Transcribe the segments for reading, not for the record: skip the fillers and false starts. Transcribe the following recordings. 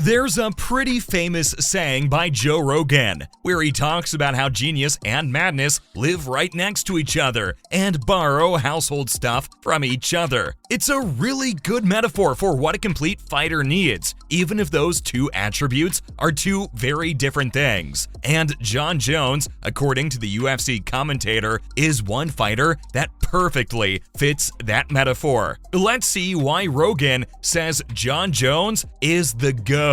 There's a pretty famous saying by Joe Rogan where he talks about how genius and madness live right next to each other and borrow household stuff from each other. It's a really good metaphor for what a complete fighter needs, even if those two attributes are two very different things. And Jon Jones, according to the UFC commentator, is one fighter that perfectly fits that metaphor. Let's see why Rogan says Jon Jones is the GOAT.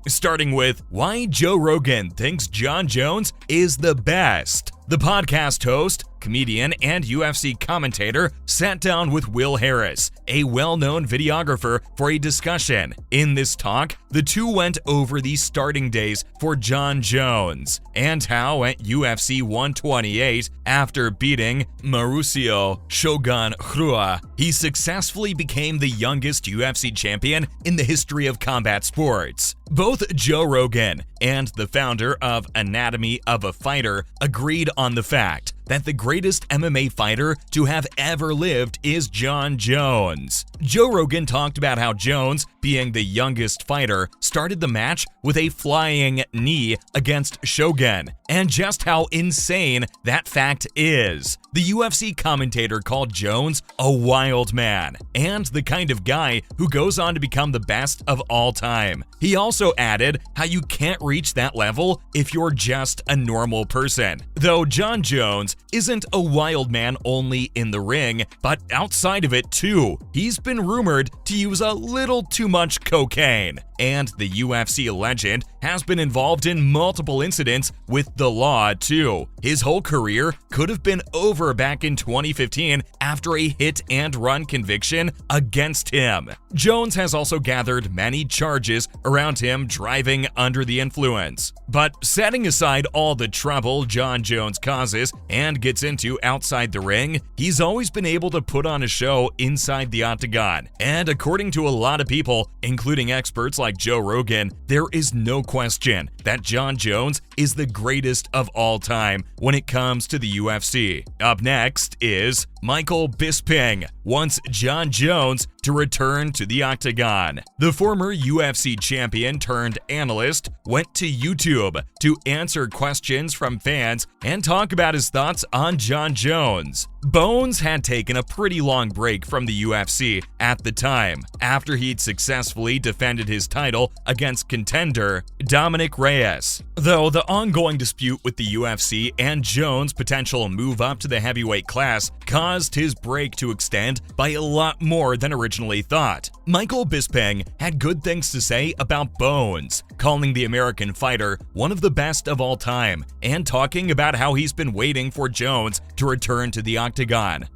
Starting with why Joe Rogan thinks Jon Jones is the best. The podcast host, comedian, and UFC commentator sat down with Will Harris, a well-known videographer, for a discussion. In this talk, the two went over the starting days for Jon Jones and how at UFC 128, after beating Mauricio Shogun Rua, he successfully became the youngest UFC champion in the history of combat sports. Both Joe Rogan and the founder of Anatomy of a Fighter agreed on the fact that the greatest MMA fighter to have ever lived is Jon Jones. Joe Rogan talked about how Jones, being the youngest fighter, started the match with a flying knee against Shogun, and just how insane that fact is. The UFC commentator called Jones a wild man, and the kind of guy who goes on to become the best of all time. He also added how you can't reach that level if you're just a normal person. Though Jon Jones isn't a wild man only in the ring, but outside of it too. He's been rumored to use a little too much cocaine, and the UFC legend has been involved in multiple incidents with the law too. His whole career could have been over back in 2015 after a hit-and-run conviction against him. Jones has also gathered many charges around him driving under the influence. But setting aside all the trouble Jon Jones causes and gets into outside the ring, he's always been able to put on a show inside the octagon. And according to a lot of people, including experts like Joe Rogan, there is no question that Jon Jones is the greatest of all time when it comes to the UFC. Up next is Michael Bisping wants Jon Jones to return to the octagon. The former UFC champion turned analyst went to YouTube to answer questions from fans and talk about his thoughts on Jon Jones. Bones had taken a pretty long break from the UFC at the time, after he'd successfully defended his title against contender Dominic Reyes. Though the ongoing dispute with the UFC and Jones' potential move up to the heavyweight class caused his break to extend by a lot more than originally thought. Michael Bisping had good things to say about Bones, calling the American fighter one of the best of all time, and talking about how he's been waiting for Jones to return to the octagon.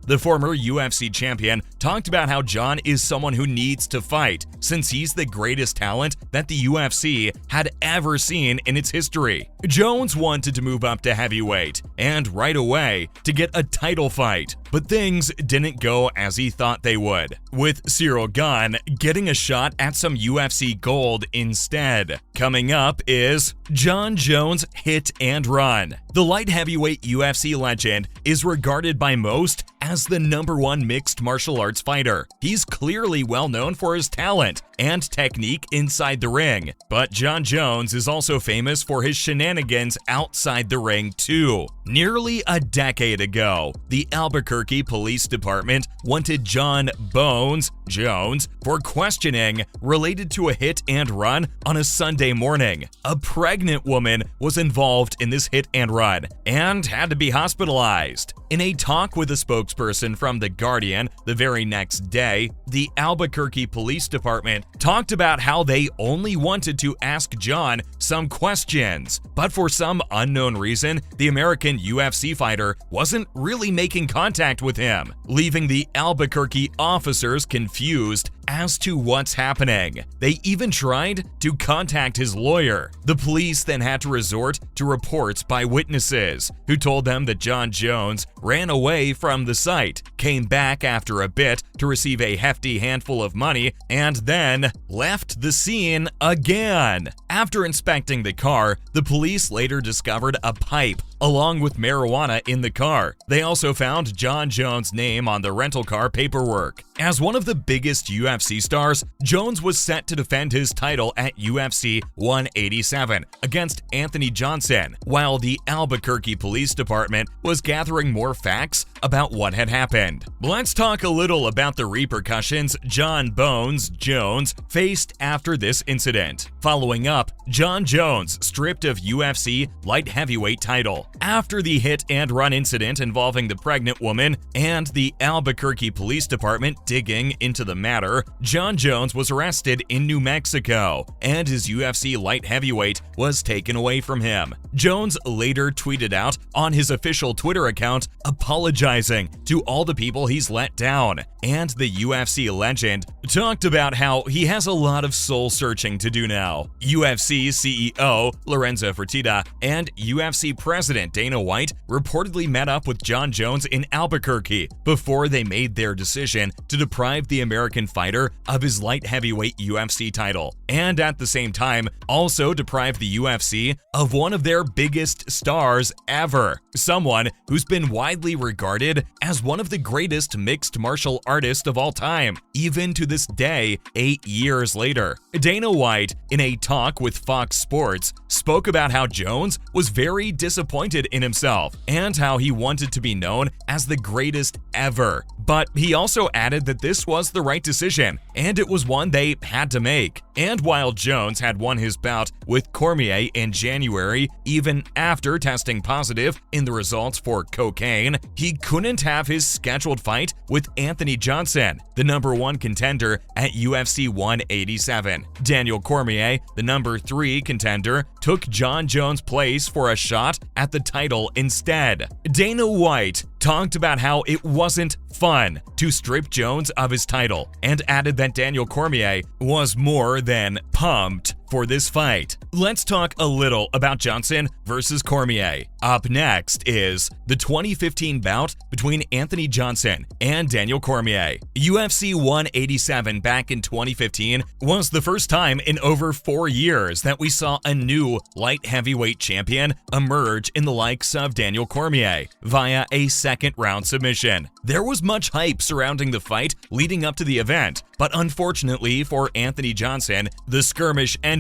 The former UFC champion talked about how Jon is someone who needs to fight, since he's the greatest talent that the UFC had ever seen in its history. Jones wanted to move up to heavyweight, and right away to get a title fight, but things didn't go as he thought they would, with Cyril Gane getting a shot at some UFC gold instead. Coming up is Jon Jones' hit and run. The light heavyweight UFC legend is regarded by most as the #1 mixed martial arts fighter. He's clearly well known for his talent and technique inside the ring, but Jon Jones is also famous for his shenanigans outside the ring too. Nearly a decade ago, the Albuquerque Police Department wanted Jon Bones Jones for questioning related to a hit and run on a Sunday morning. A pregnant woman was involved in this hit and run and had to be hospitalized. In a talk with a spokesperson from The Guardian the very next day, the Albuquerque Police Department talked about how they only wanted to ask Jon some questions, but for some unknown reason, the American UFC fighter wasn't really making contact with him, leaving the Albuquerque officers confused as to what's happening. They even tried to contact his lawyer. The police then had to resort to reports by witnesses who told them that Jon Jones ran away from the site, came back after a bit to receive a hefty handful of money, and then left the scene again. After inspecting the car, the police later discovered a pipe along with marijuana in the car. They also found Jon Jones' name on the rental car paperwork. As one of the biggest UFC UFC stars, Jones was set to defend his title at UFC 187 against Anthony Johnson, while the Albuquerque Police Department was gathering more facts about what had happened. Let's talk a little about the repercussions Jon Bones Jones faced after this incident. Following up, Jon Jones stripped of UFC light heavyweight title. After the hit-and-run incident involving the pregnant woman and the Albuquerque Police Department digging into the matter, Jon Jones was arrested in New Mexico, and his UFC light heavyweight was taken away from him. Jones later tweeted out on his official Twitter account apologizing to all the people he's let down, and the UFC legend talked about how he has a lot of soul-searching to do now. UFC CEO Lorenzo Fertitta and UFC President Dana White reportedly met up with Jon Jones in Albuquerque before they made their decision to deprive the American fighter of his light heavyweight UFC title, and at the same time also deprive the UFC of one of their biggest stars ever, someone who's been widely regarded as one of the greatest mixed martial artists of all time, even to this day, 8 years later. Dana White, in a talk with Fox Sports, spoke about how Jones was very disappointed in himself and how he wanted to be known as the greatest ever. But he also added that this was the right decision, and it was one they had to make. And while Jones had won his bout with Cormier in January, even after testing positive in the results for cocaine, he couldn't have his scheduled fight with Anthony Johnson, the #1 contender at UFC 187. Daniel Cormier, the #3 contender, took Jon Jones' place for a shot at the title instead. Dana White talked about how it wasn't fun to strip Jones of his title, and added that Daniel Cormier was more than pumped for this fight. Let's talk a little about Johnson versus Cormier. Up next is the 2015 bout between Anthony Johnson and Daniel Cormier. UFC 187 back in 2015 was the first time in over 4 years that we saw a new light heavyweight champion emerge in the likes of Daniel Cormier via a second-round submission. There was much hype surrounding the fight leading up to the event, but unfortunately for Anthony Johnson, the skirmish ended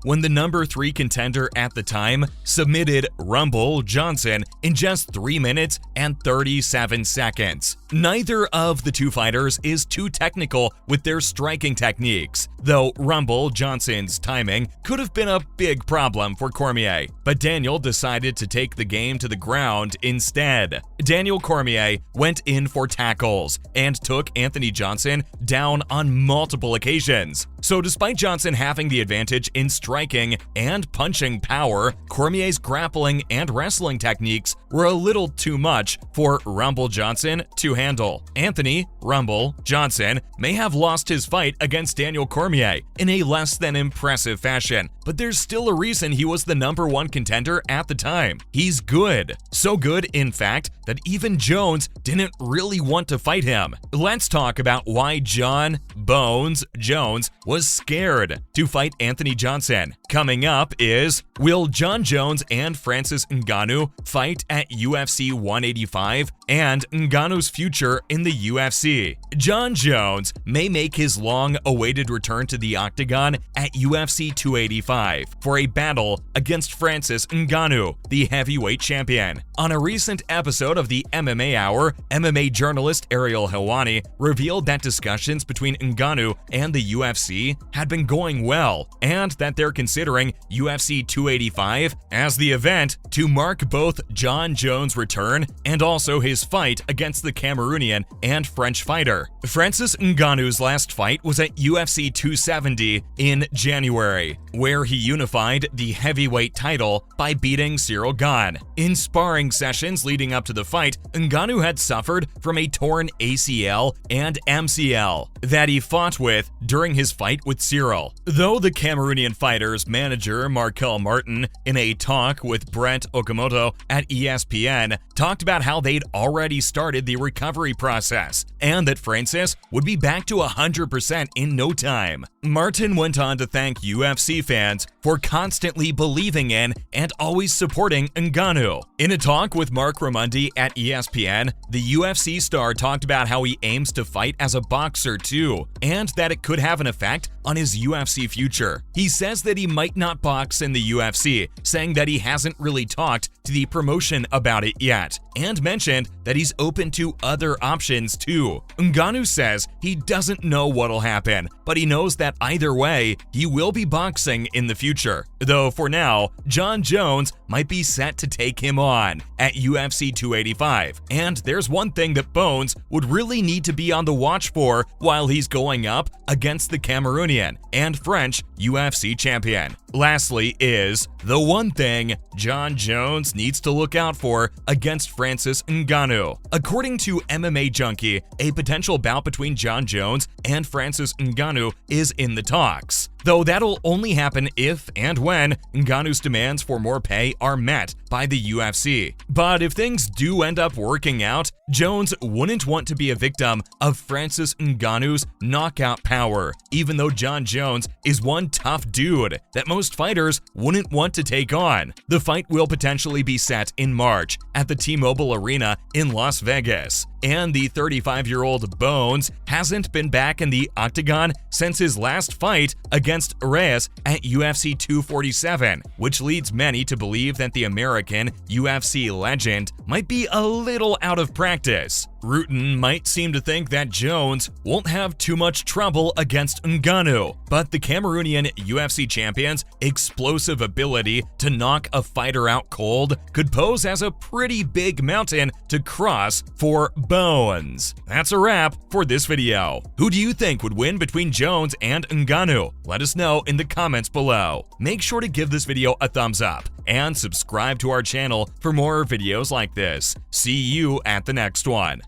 when the #3 contender at the time submitted Rumble Johnson in just 3 minutes and 37 seconds. Neither of the two fighters is too technical with their striking techniques, though Rumble Johnson's timing could have been a big problem for Cormier, but Daniel decided to take the game to the ground instead. Daniel Cormier went in for tackles and took Anthony Johnson down on multiple occasions. So despite Johnson having the advantage in striking and punching power, Cormier's grappling and wrestling techniques were a little too much for Rumble Johnson to handle. Anthony Rumble Johnson may have lost his fight against Daniel Cormier in a less than impressive fashion, but there's still a reason he was the #1 contender at the time. He's good. So good, in fact, that even Jones didn't really want to fight him. Let's talk about why Jon Bones Jones was scared to fight Anthony Johnson. Coming up is, will Jon Jones and Francis Ngannou fight at UFC 185, and Ngannou's future in the UFC? Jon Jones may make his long-awaited return to the octagon at UFC 285 for a battle against Francis Ngannou, the heavyweight champion. On a recent episode of the MMA Hour, MMA journalist Ariel Helwani revealed that discussions between Ngannou and the UFC had been going well, and that they're considering UFC 285 as the event to mark both Jon Jones' return and also his fight against the Cameroonian and French fighter. Francis Ngannou's last fight was at UFC 270 in January, where he unified the heavyweight title by beating Cyril Gane. In sparring sessions leading up to the fight, Ngannou had suffered from a torn ACL and MCL that he fought with during his fight with Cyril. Though the Cameroonian fighter's manager Markel Martin, in a talk with Brent Okamoto at ESPN, talked about how they'd already started the recovery process and that Francis would be back to 100% in no time. Martin went on to thank UFC fans for constantly believing in and always supporting Ngannou. In a talk with Mark Ramundi at ESPN, the UFC star talked about how he aims to fight as a boxer too, and that it could have an effect on his UFC future. He says that he might not box in the UFC, saying that he hasn't really talked to the promotion about it yet, and mentioned that he's open to other options too. Ngannou says he doesn't know what'll happen, but he knows that either way, he will be boxing in the future. Though for now, Jon Jones might be set to take him on at UFC 285. And there's one thing that Bones would really need to be on the watch for while he's going up against the Cameroonian and French UFC champion. Lastly is the one thing Jon Jones needs to look out for against Francis Ngannou. According to MMA Junkie, a potential bout between Jon Jones and Francis Ngannou is in the talks, though that'll only happen if and when Ngannou's demands for more pay are met by the UFC. But if things do end up working out, Jones wouldn't want to be a victim of Francis Ngannou's knockout power, even though Jon Jones is one tough dude that most fighters wouldn't want to take on. The fight will potentially be set in March at the T-Mobile Arena in Las Vegas, and the 35-year-old Bones hasn't been back in the octagon since his last fight against Reyes at UFC 247, which leads many to believe that the American UFC legend might be a little out of practice. Rutan might seem to think that Jones won't have too much trouble against Ngannou, but the Cameroonian UFC champion's explosive ability to knock a fighter out cold could pose as a pretty big mountain to cross for Bones. That's a wrap for this video. Who do you think would win between Jones and Ngannou? Let us know in the comments below. Make sure to give this video a thumbs up and subscribe to our channel for more videos like this. See you at the next one.